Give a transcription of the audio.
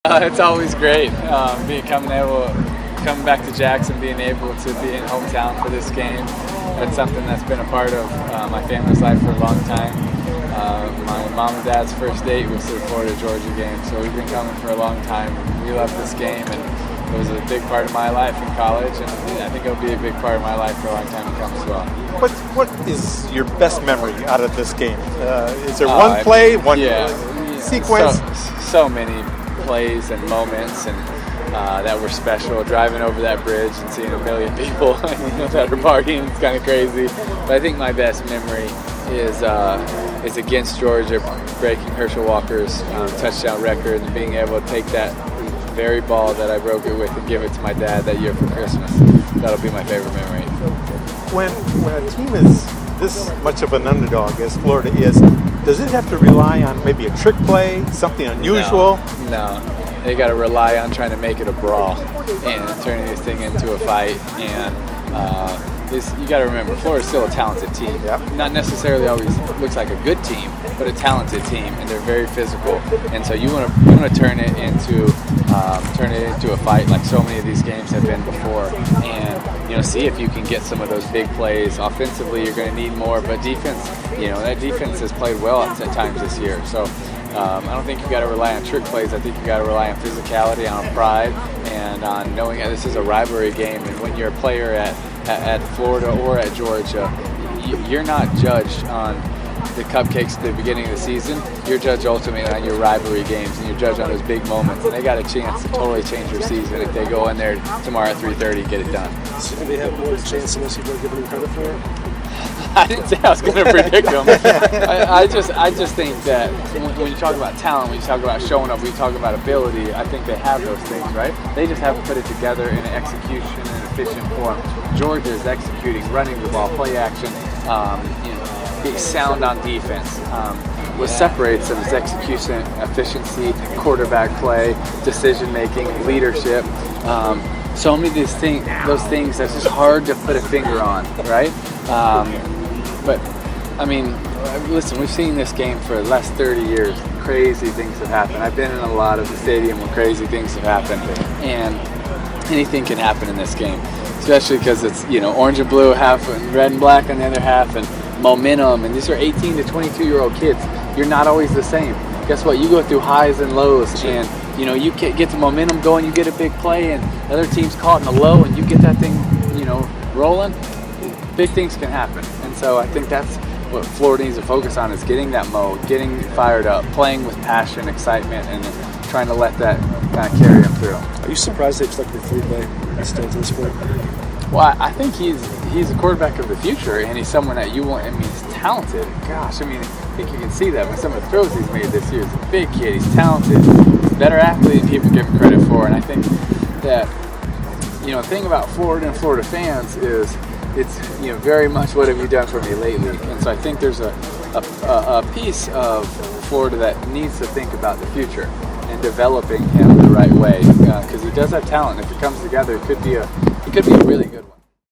It's always great coming back to Jackson, being able to be in hometown for this game. That's something that's been a part of my family's life for a long time. My mom and dad's first date was to the Florida-Georgia game, so we've been coming for a long time. We love this game, and it was a big part of my life in college, and I think it'll be a big part of my life for a long time to come as well. What is your best memory out of this game? Is there one play, one sequence? So many plays and moments and that were special. Driving over that bridge and seeing a million people that are partying, it's kind of crazy. But I think my best memory is against Georgia, breaking Herschel Walker's touchdown record and being able to take that very ball that I broke it with and give it to my dad that year for Christmas. That'll be my favorite memory. When a team is this much of an underdog as Florida is, does it have to rely on maybe a trick play, something unusual? No. They got to rely on trying to make it a brawl and turning this thing into a fight. And you got to remember, Florida's still a talented team. Yep. Not necessarily always looks like a good team, but a talented team, and they're very physical. And so you want to turn it into a fight like so many of these games have been before. And see if you can get some of those big plays. Offensively, you're going to need more, but defense, that defense has played well at times this year. So I don't think you got to rely on trick plays. I think you got to rely on physicality, on pride, and on knowing that this is a rivalry game. And when you're a player at Florida or at Georgia, you're not judged on the cupcakes at the beginning of the season. You're judged ultimately on your rivalry games, and you're judged on those big moments. And they got a chance to totally change your season if they go in there tomorrow at 3:30 and get it done. So do they have more chance than most people are giving them credit for? I didn't say I was going to predict them. I just think that when you talk about talent, when you talk about showing up, when you talk about ability, I think they have those things, right? They just haven't put it together in an execution and efficient form. Georgia is executing, running the ball, play action, being sound on defense. What separates them is execution, efficiency, quarterback play, decision making, leadership. So many of those things that's just hard to put a finger on, right? But I mean, listen, we've seen this game for the last 30 years. Crazy things have happened. I've been in a lot of the stadium where crazy things have happened, and anything can happen in this game, especially because it's orange and blue half and red and black on the other half, and momentum. And these are 18 to 22-year-old kids. You're not always the same. Guess what? You go through highs and lows, and you get the momentum going. You get a big play, and the other team's caught in a low, and you get that thing rolling. Big things can happen. And so I think that's what Florida needs to focus on, is getting that mode, getting fired up, playing with passion, excitement, and trying to let that kind of carry them through. Are you surprised they've stuck with 3-play instead to this point? Well, I think he's a quarterback of the future, and he's someone that he's talented. Gosh, I think you can see that with some of the throws he's made this year. He's a big kid, he's talented, he's a better athlete than people give him credit for. And I think that, the thing about Florida and Florida fans is it's very much what have you done for me lately. And so I think there's a piece of Florida that needs to think about the future and developing him the right way, because he does have talent. If it comes together, it could be a really good one.